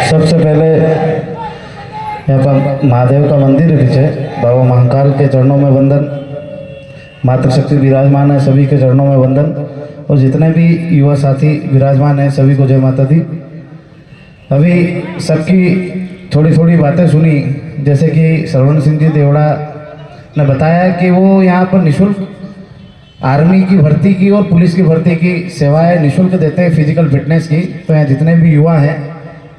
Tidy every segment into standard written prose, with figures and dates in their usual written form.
सबसे पहले यहाँ पर महादेव का मंदिर है पीछे, बाबा महाकाल के चरणों में वंदन। मातृशक्ति विराजमान है, सभी के चरणों में वंदन। और जितने भी युवा साथी विराजमान हैं सभी को जय माता दी। अभी सबकी थोड़ी थोड़ी बातें सुनी, जैसे कि श्रवण सिंह जी देवड़ा ने बताया कि वो यहाँ पर निःशुल्क आर्मी की भर्ती की और पुलिस की भर्ती की सेवाएं निःशुल्क देते हैं, फिजिकल फिटनेस की। तो यहाँ जितने भी युवा हैं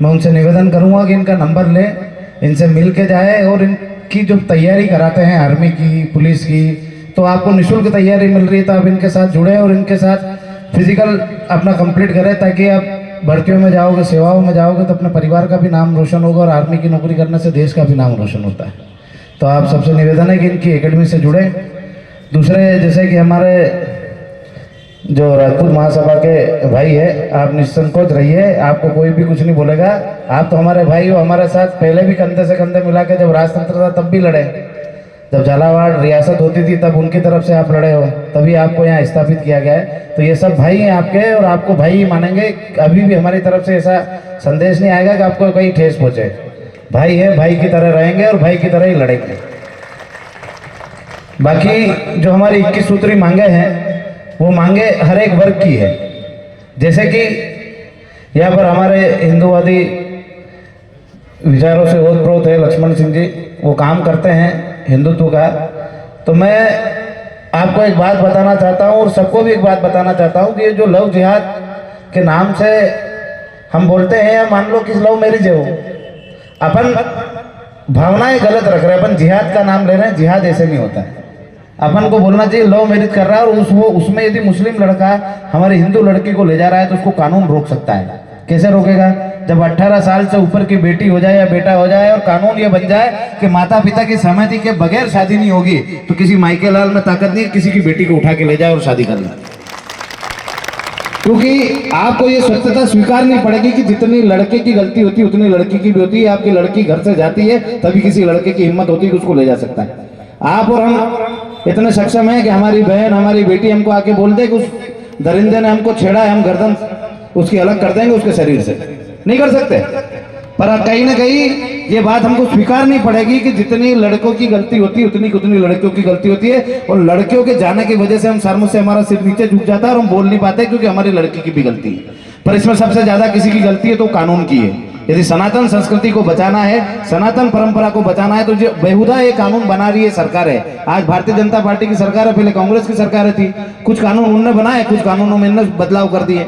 मैं उनसे निवेदन करूँगा कि इनका नंबर लें, इनसे मिल के जाए और इनकी जो तैयारी कराते हैं आर्मी की पुलिस की, तो आपको निःशुल्क तैयारी मिल रही है। तो आप इनके साथ जुड़े और इनके साथ फिजिकल अपना कंप्लीट करें, ताकि आप भर्तियों में जाओगे, सेवाओं में जाओगे तो अपने परिवार का भी नाम रोशन होगा और आर्मी की नौकरी करने से देश का भी नाम रोशन होता है। तो आप सबसे निवेदन है कि इनकी एकेडमी से जुड़े। दूसरे जैसे कि हमारे जो राजपूत महासभा के भाई है, आप निसंकोच रहिए, आपको कोई भी कुछ नहीं बोलेगा। आप तो हमारे भाई हो, हमारे साथ पहले भी कंधे से कंधे मिला के जब राजतंत्र था तब भी लड़े, जब झालावाड़ रियासत होती थी तब उनकी तरफ से आप लड़े हो, तभी आपको यहाँ स्थापित किया गया है। तो ये सब भाई हैं आपके और आपको भाई ही मानेंगे। अभी भी हमारी तरफ से ऐसा संदेश नहीं आएगा कि आपको कहीं ठेस पहुँचे। भाई है, भाई की तरह रहेंगे और भाई की तरह ही लड़ेंगे। बाकी जो हमारी 21 सूत्री मांगे हैं वो मांगे हर एक वर्ग की है। जैसे कि यहाँ पर हमारे हिंदूवादी विचारों से ओतप्रोत है लक्ष्मण सिंह जी, वो काम करते हैं हिंदुत्व का। तो मैं आपको एक बात बताना चाहता हूँ और सबको भी एक बात बताना चाहता हूँ कि ये जो लव जिहाद के नाम से हम बोलते हैं, या मान लो कि लव मैरिज है, वो अपन भावनाएं गलत रख रहे हैं, अपन जिहाद का नाम ले रहे हैं। जिहाद ऐसे नहीं होता है। अपन को बोलना चाहिए लव मैरिज कर रहा है और उसमें यदि मुस्लिम लड़का हमारे हिंदू लड़की को ले जा रहा है तो उसको कानून रोक सकता है। कैसे रोकेगा? जब 18 साल से ऊपर की बेटी हो जाए या बेटा हो जाए और कानून ये बन जाए कि माता पिता की सहमति के बगैर शादी नहीं होगी, तो किसी माइके लाल में ताकत नहीं किसी की बेटी को उठा के ले जाए और शादी कर ले। क्योंकि आपको ये सत्यता स्वीकारनी पड़ेगी कि जितनी लड़के की गलती होती है उतनी लड़की की भी होती है। आपकी लड़की घर से जाती है तभी किसी लड़के की हिम्मत होती है कि उसको ले जा सकता है। आप और हम इतने सक्षम हैं कि हमारी बहन हमारी बेटी हमको आके बोल दे कि उस दरिंदे ने हमको छेड़ा है, हम गर्दन उसकी अलग कर देंगे उसके शरीर से। नहीं कर सकते, पर कहीं ना कहीं ये बात हमको स्वीकारनी पड़ेगी कि जितनी लड़कों की गलती होती है उतनी लड़कियों की गलती होती है। और लड़कियों के जाने की वजह से हम शर्म से हमारा सिर नीचे झुक जाता है और हम बोल नहीं पाते क्योंकि हमारी लड़की की भी गलती है। पर इसमें सबसे ज्यादा किसी की गलती है तो कानून की है। यदि सनातन संस्कृति को बचाना है, सनातन परंपरा को बचाना है, तो जो बेहुदा ये कानून बना रही है सरकार है। आज भारतीय जनता पार्टी की सरकार है, पहले कांग्रेस की सरकार थी। कुछ कानून उन्होंने बनाए, कुछ कानूनों में इन्होंने बदलाव कर दिए।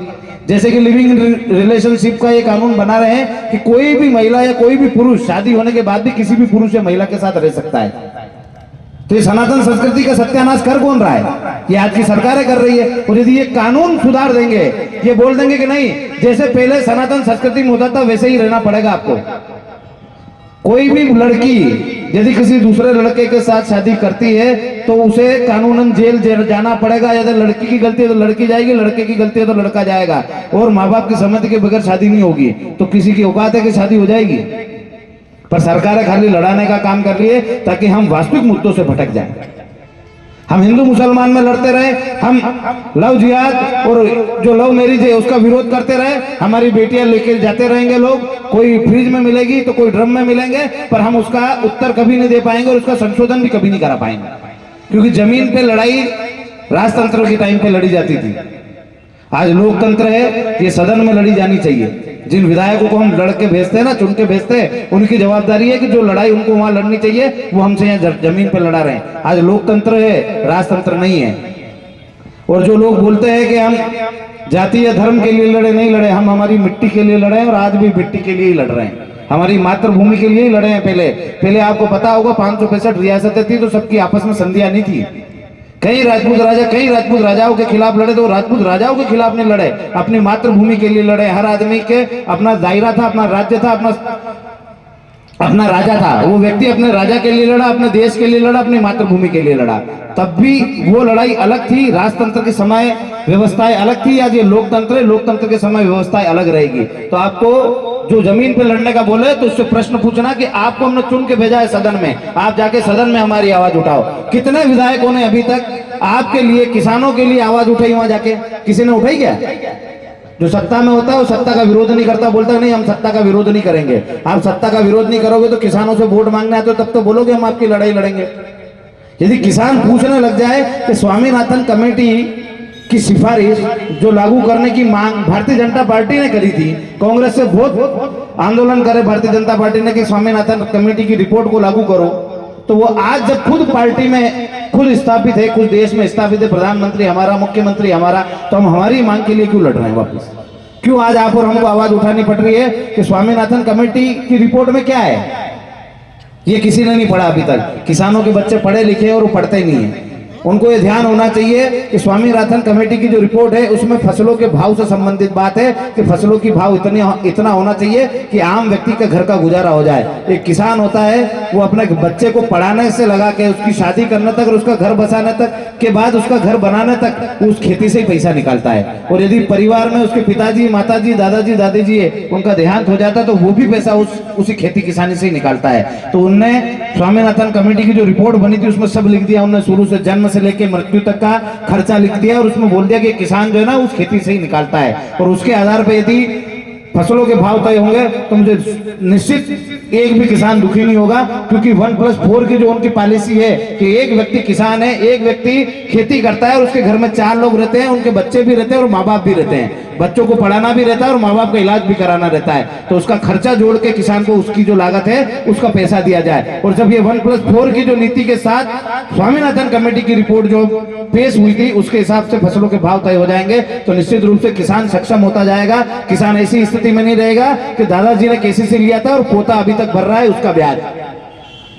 जैसे कि लिविंग रिलेशनशिप का ये कानून बना रहे हैं कि कोई भी महिला या कोई भी पुरुष शादी होने के बाद भी किसी भी पुरुष या महिला के साथ रह सकता है। तो ये सनातन संस्कृति का सत्यानाश कर कौन रहा है? ये आज की सरकारें कर रही है। और यदि ये कानून सुधार देंगे, ये बोल देंगे कि नहीं जैसे पहले सनातन संस्कृति में होता था वैसे ही रहना पड़ेगा आपको। कोई भी लड़की यदि किसी दूसरे लड़के के साथ शादी करती है तो उसे कानूनन जेल जाना पड़ेगा। यदि लड़की की गलती है तो लड़की जाएगी, लड़के की गलती है तो लड़का जाएगा। और माँ बाप की सहमति के बगैर शादी नहीं होगी। तो किसी की औकात है कि शादी हो जाएगी? पर सरकारें खाली लड़ाने का काम कर रही है ताकि हम वास्तविक मुद्दों से भटक जाएं। हम हिंदू मुसलमान में लड़ते रहे, हम लव जिहाद और जो लव मैरिज है उसका विरोध करते रहे। हमारी बेटियां लेके जाते रहेंगे लोग, कोई फ्रिज में मिलेगी तो कोई ड्रम में मिलेंगे, पर हम उसका उत्तर कभी नहीं दे पाएंगे और उसका संशोधन भी कभी नहीं करा पाएंगे। क्योंकि जमीन पे लड़ाई राजतंत्र के टाइम पे लड़ी जाती थी। आज लोकतंत्र है, ये सदन में लड़ी जानी चाहिए। जिन विधायकों को हम लड़के भेजते हैं ना, चुन के भेजते हैं, उनकी जवाबदारी है कि जो लड़ाई उनको वहां लड़नी चाहिए वो हमसे यहाँ जमीन पर लड़ा रहे हैं। आज लोकतंत्र है, राजतंत्र नहीं है। और जो लोग बोलते हैं कि हम जाति या धर्म के लिए लड़े, नहीं लड़े। हम हमारी मिट्टी के लिए लड़े और आज भी मिट्टी के लिए ही लड़ रहे हैं। हमारी मातृभूमि के लिए ही लड़े हैं। पहले आपको पता होगा 565 रियासतें थी तो सबकी आपस में संधियां नहीं थी। कई राजपूत राजाओं के खिलाफ लड़े तो राजपूत राजाओं के खिलाफ नहीं लड़े, अपनी मातृभूमि के लिए लड़े। हर आदमी के अपना दायरा था, अपना राज्य था, अपना राजा था। वो व्यक्ति अपने राजा के लिए लड़ा, अपने देश के लिए लड़ा, अपनी मातृभूमि के लिए लड़ा। तब भी वो लड़ाई अलग थी। राजतंत्र के समय व्यवस्थाएं अलग थी। आज ये लोकतंत्र है, लोकतंत्र के समय व्यवस्थाएं अलग रहेगी। तो आपको जो जमीन पे लड़ने का बोले तो उससे प्रश्न पूछना कि आपको हमने चुन के भेजा है सदन में, आप जाके सदन में हमारी आवाज उठाओ। कितने विधायकों ने अभी तक आपके लिए, किसानों के लिए आवाज उठाई वहां जाके? किसी ने उठाई क्या? जो सत्ता में होता है वो सत्ता का विरोध नहीं करता, बोलता नहीं हम सत्ता का विरोध नहीं करेंगे। आप सत्ता का विरोध नहीं करोगे तो किसानों से वोट मांगने आते हो तब तो बोलोगे हम आपकी लड़ाई लड़ेंगे। यदि किसान पूछने लग जाए कि स्वामीनाथन कमेटी की सिफारिश जो लागू करने की मांग भारतीय जनता पार्टी ने करी थी, कांग्रेस से बहुत आंदोलन करे भारतीय जनता पार्टी ने कि स्वामीनाथन कमेटी की रिपोर्ट को लागू करो, तो वो आज जब खुद पार्टी में खुद स्थापित है, खुद देश में स्थापित है, प्रधानमंत्री हमारा, मुख्यमंत्री हमारा, तो हम हमारी मांग के लिए क्यों लड़ रहे हैं वापस? क्यों आज आप और हमको आवाज उठानी पड़ रही है कि स्वामीनाथन कमेटी की रिपोर्ट में क्या है? ये किसी ने नहीं पढ़ा अभी तक। किसानों के बच्चे पढ़े लिखे हैं और वो पढ़ते ही नहीं है। उनको ये ध्यान होना चाहिए कि स्वामीनाथन कमेटी की जो रिपोर्ट है उसमें फसलों के भाव से संबंधित बात है कि फसलों की भाव इतना होना चाहिए कि आम व्यक्ति का घर का गुजारा हो जाए। एक किसान होता है वो अपने बच्चे को पढ़ाने से लगा के उसकी शादी करने तक और उसका घर बसाने तक के बाद उसका घर बनाने तक उस खेती से ही पैसा निकालता है। और यदि परिवार में उसके पिताजी, माताजी, दादाजी, दादी है, उनका देहांत हो जाता है तो वो भी पैसा उसी खेती किसानी से ही निकालता है। तो उनने स्वामीनाथन कमेटी की जो रिपोर्ट बनी थी उसमें सब लिख दिया। उन्होंने शुरू से जन्म से लेके मृत्यु तक का खर्चा लिख दिया और उसमें बोल दिया कि किसान जो है ना उस खेती से ही निकालता है और उसके आधार पर यदि फसलों के भाव तय होंगे तो मुझे निश्चित एक भी किसान दुखी नहीं होगा, क्योंकि 1+4 की जो उनकी पॉलिसी है कि एक व्यक्ति किसान है, एक व्यक्ति खेती करता है और उसके घर में 4 लोग रहते हैं, उनके बच्चे भी रहते हैं और माँ बाप भी रहते हैं, बच्चों को पढ़ाना भी रहता है और माँ बाप का इलाज भी कराना रहता है, तो उसका खर्चा जोड़ के किसान को उसकी जो लागत है उसका पैसा दिया जाए। और जब ये 1+4 की जो नीति के साथ स्वामीनाथन कमेटी की रिपोर्ट जो पेश हुई थी उसके हिसाब से फसलों के भाव तय हो जाएंगे तो निश्चित रूप से किसान सक्षम होता जाएगा। किसान ऐसी स्थिति में नहीं रहेगा कि दादाजी ने केसीसी लिया था और पोता अभी तक भर रहा है उसका ब्याज।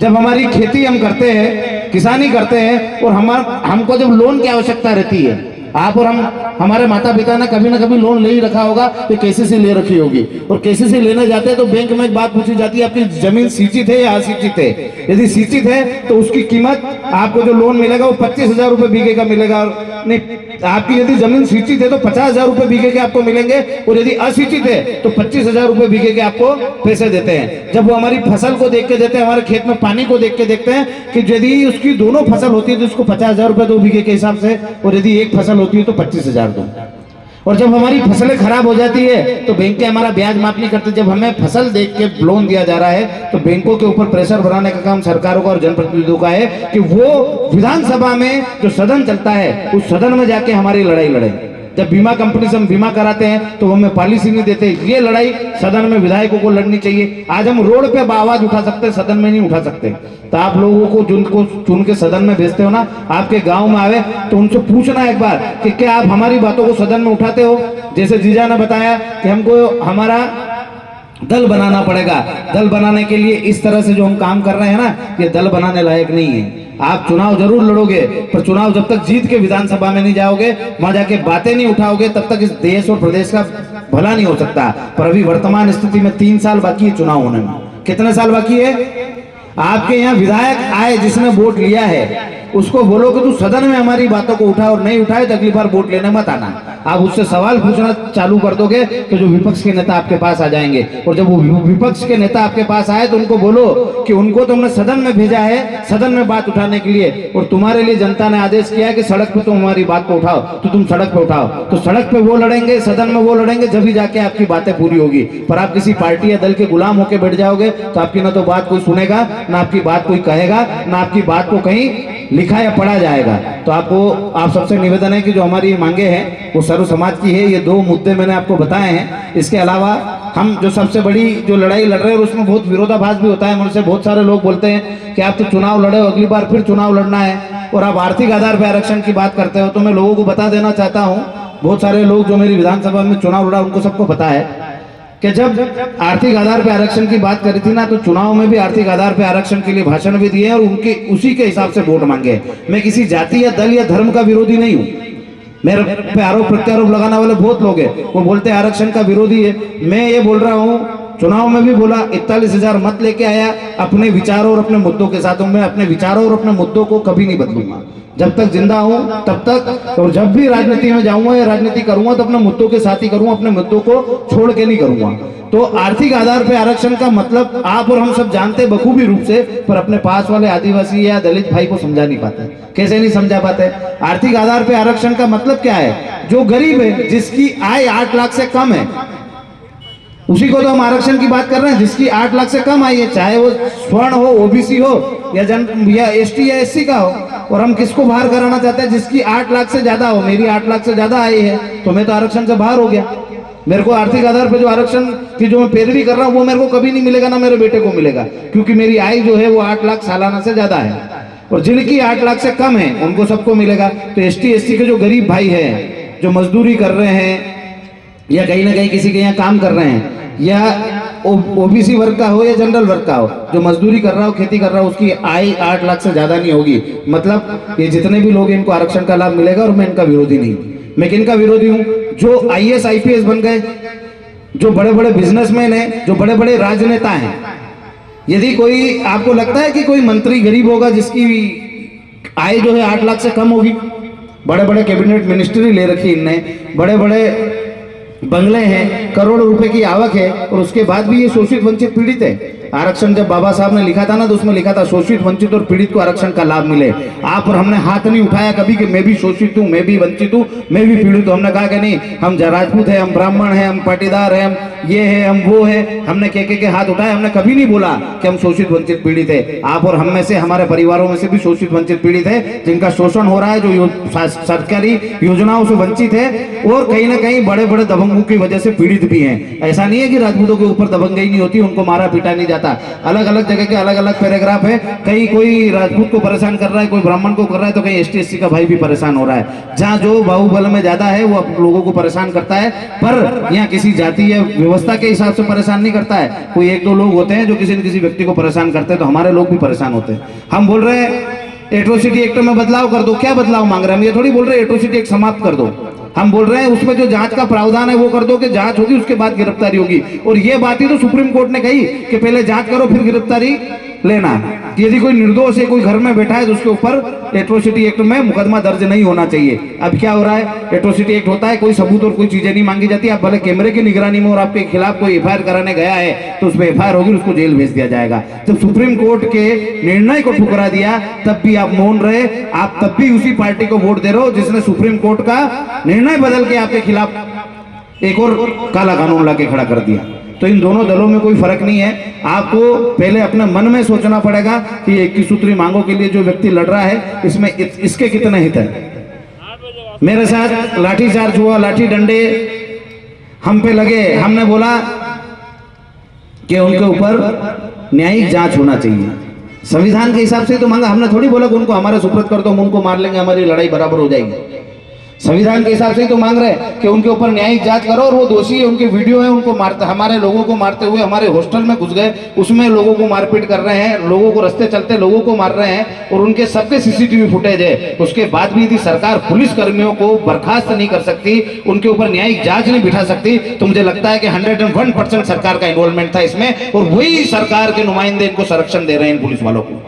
जब हमारी खेती हम करते हैं, किसानी करते हैं और हमको जब लोन की आवश्यकता रहती है, आप और हम, हमारे माता पिता ने कभी ना कभी लोन ले ही रखा होगा तो केसीसी ले रखी होगी और केसीसी लेने जाते हैं तो बैंक में एक बात पूछी जाती है आपकी जमीन सिंचित है या असिंचित है। यदि सिंचित है तो उसकी कीमत आपको जो लोन मिलेगा वो 25,000 रुपए बीघे का मिलेगा। नहीं, आपकी यदि जमीन सिंचित है तो 50,000 रुपए बीघे के आपको मिलेंगे और यदि असिंचित है तो 25,000 रुपए बीघे के आपको पैसे देते हैं। जब वो हमारी फसल को देख के देते हैं, हमारे खेत में पानी को देख के देखते हैं कि यदि उसकी दोनों फसल होती है तो उसको 50,000 रुपए दो बीघे के हिसाब से और यदि एक फसल होती है तो 25,000 दो। और जब हमारी फसलें खराब हो जाती है तो बैंक हमारा ब्याज माफ नहीं करते। जब हमें फसल देख के लोन दिया जा रहा है तो बैंकों के ऊपर प्रेशर बनाने का काम सरकारों का और जनप्रतिनिधियों का है कि वो विधानसभा में जो सदन चलता है उस सदन में जाके हमारी लड़ाई लड़े। जब बीमा कंपनी से हम बीमा कराते हैं तो हमें पॉलिसी नहीं देते। ये लड़ाई सदन में विधायकों को लड़नी चाहिए। आज हम रोड पे आवाज उठा सकते हैं, सदन में नहीं उठा सकते। तो आप लोगों को जिनको चुन के सदन में भेजते हो ना, आपके गांव में आवे तो उनसे पूछना एक बार कि क्या आप हमारी बातों को सदन में उठाते हो। जैसे जीजा ने बताया कि हमको हमारा दल बनाना पड़ेगा, दल बनाने के लिए इस तरह से जो हम काम कर रहे हैं ना, ये दल बनाने लायक नहीं है। आप चुनाव जरूर लड़ोगे पर चुनाव जब तक जीत के विधानसभा में नहीं जाओगे, वहां जाके बातें नहीं उठाओगे, तब तक इस देश और प्रदेश का भला नहीं हो सकता। पर अभी वर्तमान स्थिति में 3 साल बाकी है चुनाव होने में। कितने साल बाकी है? आपके यहाँ विधायक आए जिसने वोट लिया है उसको बोलो कि तू सदन में हमारी बातों को उठा और नहीं उठाए तो अगली बार वोट लेने मत आना। आप उससे सवाल पूछना चालू कर दोगे तो जो विपक्ष के नेता आपके पास आ जाएंगे और जब वो विपक्ष के नेता आपके पास आए तो उनको बोलो कि उनको तुमने सदन में भेजा है सदन में बात उठाने के लिए और तुम्हारे लिए जनता ने आदेश किया है कि सड़क पे तुम हमारी बात को उठाओ, तो तुम सड़क पे उठाओ। तो सड़क पे वो लड़ेंगे, सदन में वो लड़ेंगे, जब भी जाके आपकी बातें पूरी होगी। पर आप किसी पार्टी या दल के गुलाम होकर बैठ जाओगे तो आपकी ना तो बात कोई सुनेगा, ना आपकी बात कोई कहेगा, ना आपकी बात को कहीं लिखा या पढ़ा जाएगा। तो आप सबसे निवेदन है कि जो हमारी मांगे हैं वो सर्व समाज की है। ये 2 मुद्दे मैंने आपको बताए हैं। इसके अलावा हम जो सबसे बड़ी जो लड़ाई लड़ रहे हैं उसमें बहुत विरोधाभास भी होता है। मुझसे बहुत सारे लोग बोलते हैं कि आप तो चुनाव लड़े हो, अगली बार फिर चुनाव लड़ना है और आप आर्थिक आधार पर आरक्षण की बात करते हो। तो मैं लोगों को बता देना चाहता हूँ, बहुत सारे लोग जो मेरी विधानसभा में चुनाव लड़ा उनको सबको पता है कि जब आर्थिक आधार पे आरक्षण की बात करी थी ना तो चुनाव में भी आर्थिक आधार पे आरक्षण के लिए भाषण भी दिए और उनके उसी के हिसाब से वोट मांगे। मैं किसी जाति या दल या धर्म का विरोधी नहीं हूँ। मेरे पे आरोप प्रत्यारोप लगाने वाले बहुत लोग हैं, वो बोलते हैं आरक्षण का विरोधी है। मैं ये बोल रहा हूँ चुनाव में भी बोला, 41,000 मत लेके आया अपने विचारों और अपने मुद्दों के साथ। मैं अपने विचारों और अपने मुद्दों को कभी नहीं बदलूंगा, जब तक जिंदा हूं तब तक। और जब भी राजनीति में जाऊंगा या राजनीति करूंगा तो अपने मुद्दों के साथ ही करूंगा, अपने मुद्दों को छोड़ के नहीं करूंगा। तो आर्थिक आधार पर आरक्षण का मतलब आप और हम सब जानते बखूबी रूप से, पर अपने पास वाले आदिवासी या दलित भाई को समझा नहीं पाते। कैसे नहीं समझा पाते? आर्थिक आधार पर आरक्षण का मतलब क्या है? जो गरीब है, जिसकी आय 8 लाख से कम है, उसी को तो हम आरक्षण की बात कर रहे हैं। जिसकी 8 लाख से कम आई है, चाहे वो स्वर्ण हो, ओबीसी हो या एसटी या एससी का हो। और हम किसको बाहर कराना चाहते हैं? जिसकी 8 लाख से ज्यादा हो। मेरी 8 लाख से ज्यादा आई है तो मैं तो आरक्षण से बाहर हो गया। मेरे को आर्थिक आधार पर जो आरक्षण की जो मैं पैरवी कर रहा हूं वो मेरे को कभी नहीं मिलेगा, ना मेरे बेटे को मिलेगा, क्योंकि मेरी आय जो है वो 8 लाख सालाना से ज्यादा है। और जिनकी 8 लाख से कम है उनको सबको मिलेगा। तो एसटी एससी के जो गरीब भाई हैं, जो मजदूरी कर रहे हैं या कहीं ना कहीं किसी के यहाँ काम कर रहे हैं, या ओबीसी वर्ग का हो या जनरल वर्ग का हो, जो मजदूरी कर रहा हो, खेती कर रहा हो, उसकी आय 8 लाख से ज्यादा नहीं होगी। मतलब ये जितने भी लोग, इनको आरक्षण का लाभ मिलेगा। और मैं इनका विरोधी नहीं। मैं किनका विरोधी हूं? जो आईएएस आईपीएस बन गए, जो बड़े बड़े बिजनेसमैन हैं, जो बड़े बड़े राजनेता हैं। यदि कोई आपको लगता है कि कोई मंत्री गरीब होगा जिसकी आय जो है 8 लाख से कम होगी? बड़े बड़े कैबिनेट मिनिस्ट्री ले रखी इनने, बड़े बड़े बंगले हैं, करोड़ों रुपए की आवक है, और उसके बाद भी ये शोषित वंचित पीड़ित है। आरक्षण जब बाबा साहब ने लिखा था ना, तो उसमें लिखा था शोषित वंचित और पीड़ित को आरक्षण का लाभ मिले। आप और हमने हाथ नहीं उठाया कभी कि मैं भी शोषित हूं, मैं भी वंचित हूं, मैं भी पीड़ित हूं। हमने कहा कि नहीं, हम राजपूत है, हम ब्राह्मण है, हम पाटीदार है, हम ये है, हम वो है। हमने के हाथ उठाए। हमने कभी नहीं बोला कि हम शोषित वंचित पीड़ित है। आप और हम में से, हमारे परिवारों में से भी शोषित वंचित पीड़ित है, जिनका शोषण हो रहा है, जो सरकारी योजनाओं से वंचित है, और कहीं ना कहीं बड़े बड़े दबंगों की वजह से पीड़ित भी हैं। ऐसा नहीं है कि राजपूतों के ऊपर दबंगई नहीं होती, उनको मारा पीटा नहीं जाता। अलग अलग जगह के अलग अलग पैराग्राफ है। कहीं कोई राजपूत को परेशान कर रहा है, कोई ब्राह्मण को कर रहा है, तो कहीं एसटी एससी का भाई भी परेशान हो रहा है। जहां जो बाहुबल में ज्यादा है वो लोगों को परेशान करता है, पर यहाँ किसी जाति या व्यवस्था के हिसाब से परेशान नहीं करता है। कोई 1-2 लोग होते हैं जो किसी न किसी व्यक्ति को परेशान करते हैं, तो हमारे लोग भी परेशान होते हैं। हम बोल रहे हैं एट्रोसिटी एक्ट में बदलाव कर दो। क्या बदलाव मांग रहे हैं? हम ये थोड़ी बोल रहे हैं एट्रोसिटी एक्ट समाप्त कर दो। हम बोल रहे हैं उसमें जो जांच का प्रावधान है वो कर दो, कि जांच होगी उसके बाद गिरफ्तारी होगी। और ये बात ही तो सुप्रीम कोर्ट ने कही कि पहले जांच करो फिर गिरफ्तारी लेना। कि यदि कोई निर्दोष है, कोई घर में बैठा है, तो उसके ऊपर एट्रोसिटी एक्ट में मुकदमा दर्ज नहीं होना चाहिए। अब क्या हो रहा है? एट्रोसिटी एक्ट होता है, कोई सबूत और कोई चीजें नहीं मांगी जाती। आप भले कैमरे की निगरानी में और आपके खिलाफ कोई एफआईआर कराने गया है तो उस पर एफआईआर होगी, उसको जेल भेज दिया जाएगा। जब सुप्रीम कोर्ट के निर्णय को ठुकरा दिया तब भी आप मौन रहे। आप तब भी उसी पार्टी को वोट दे रहे हो जिसने सुप्रीम कोर्ट का निर्णय बदल के आपके खिलाफ एक और काला कानून लाके खड़ा कर दिया। तो इन दोनों दलों में कोई फर्क नहीं है। आपको पहले अपने मन में सोचना पड़ेगा कि 21 सूत्री मांगों के लिए जो व्यक्ति लड़ रहा है, इसमें इसके कितने हित है। मेरे साथ लाठीचार्ज हुआ, लाठी डंडे हम पे लगे। हमने बोला कि उनके ऊपर न्यायिक जांच होना चाहिए। संविधान के हिसाब से तो मांगा। हमने थोड़ी बोला कि उनको हमारे सुपुर्द कर दो, हम उनको मार लेंगे, हमारी लड़ाई बराबर हो जाएगी। संविधान के हिसाब से ही तो मांग रहे हैं कि उनके ऊपर न्यायिक जांच करो। और वो दोषी है, उनके वीडियो है, उनको मारते, हमारे लोगों को मारते हुए हमारे हॉस्टल में घुस गए, उसमें लोगों को मारपीट कर रहे हैं, लोगों को रास्ते चलते लोगों को मार रहे हैं, और उनके सबके सीसीटीवी फुटेज है। उसके बाद भी यदि सरकार पुलिस कर्मियों को बर्खास्त नहीं कर सकती, उनके ऊपर न्यायिक जांच नहीं बिठा सकती, तो मुझे लगता है कि 101% सरकार का इन्वॉल्वमेंट था इसमें, और वही सरकार के नुमाइंदे इनको संरक्षण दे रहे हैं, इन पुलिस वालों को।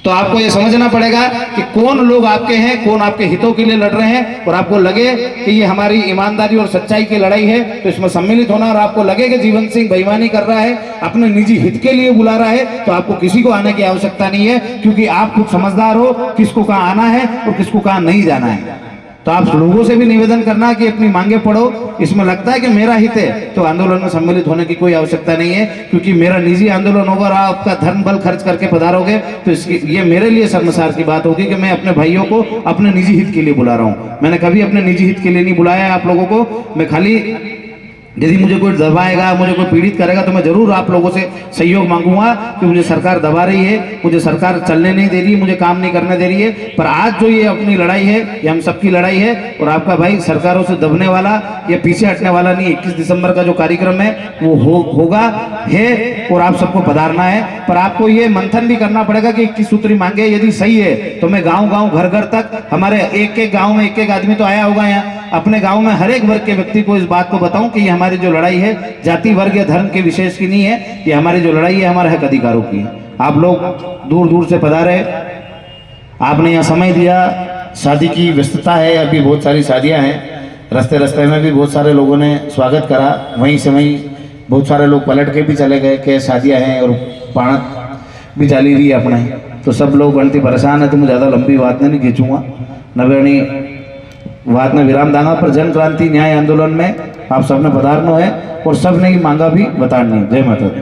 तो आपको ये समझना पड़ेगा कि कौन लोग आपके हैं, कौन आपके हितों के लिए लड़ रहे हैं। और आपको लगे कि ये हमारी ईमानदारी और सच्चाई की लड़ाई है तो इसमें सम्मिलित होना। और आपको लगे कि जीवन सिंह बेईमानी कर रहा है, अपने निजी हित के लिए बुला रहा है, तो आपको किसी को आने की आवश्यकता नहीं है, क्योंकि आप खुद समझदार हो किसको कहाँ आना है और किसको कहाँ नहीं जाना है। तो आप लोगों से भी निवेदन करना कि अपनी मांगे पढ़ो। इसमें लगता है कि मेरा हित है तो आंदोलन में सम्मिलित होने की कोई आवश्यकता नहीं है, क्योंकि मेरा निजी आंदोलन होगा और आपका धन बल खर्च करके पधारोगे तो इसकी ये मेरे लिए शर्मसार की बात होगी कि मैं अपने भाइयों को अपने निजी हित के लिए बुला रहा हूं। मैंने कभी अपने निजी हित के लिए नहीं बुलाया है आप लोगों को। मैं खाली यदि मुझे कोई दबाएगा, मुझे कोई पीड़ित करेगा तो मैं जरूर आप लोगों से सहयोग मांगूंगा कि मुझे सरकार दबा रही है, मुझे सरकार चलने नहीं दे रही है, मुझे काम नहीं करने दे रही है। पर आज जो ये अपनी लड़ाई है, ये हम सबकी लड़ाई है। और आपका भाई सरकारों से दबने वाला या पीछे हटने वाला नहीं। 21 दिसंबर का जो कार्यक्रम है वो होगा है और आप सबको पधारना है। पर आपको ये मंथन भी करना पड़ेगा कि 21 सूत्री मांगे यदि सही है तो मैं गाँव गाँव घर घर तक, हमारे एक एक गाँव में एक एक आदमी तो आया होगा यहाँ, अपने गांव में हर एक वर्ग के व्यक्ति को इस बात को बताऊं कि ये हमारी जो लड़ाई है जाति वर्ग या धर्म के विशेष की नहीं है, ये हमारी जो लड़ाई है हमारे हक अधिकारों की है। आप लोग दूर दूर से पधारे, आपने यहाँ समय दिया, शादी की व्यस्तता है, अभी बहुत सारी शादियाँ हैं, रास्ते रास्ते में भी बहुत सारे लोगों ने स्वागत करा, वहीं से वहीं बहुत सारे लोग पलट के भी चले गए कि शादियाँ हैं और पाणत भी चाली रही है अपने, तो सब लोग गणती परेशान है। तो मैं ज़्यादा लंबी बात नहीं खींचूंगा, नवेणी बात में विराम दांगा। पर जन क्रांति न्याय आंदोलन में आप सबने पधारना है और सबने ही मांगा भी बतानी। जय माता दी।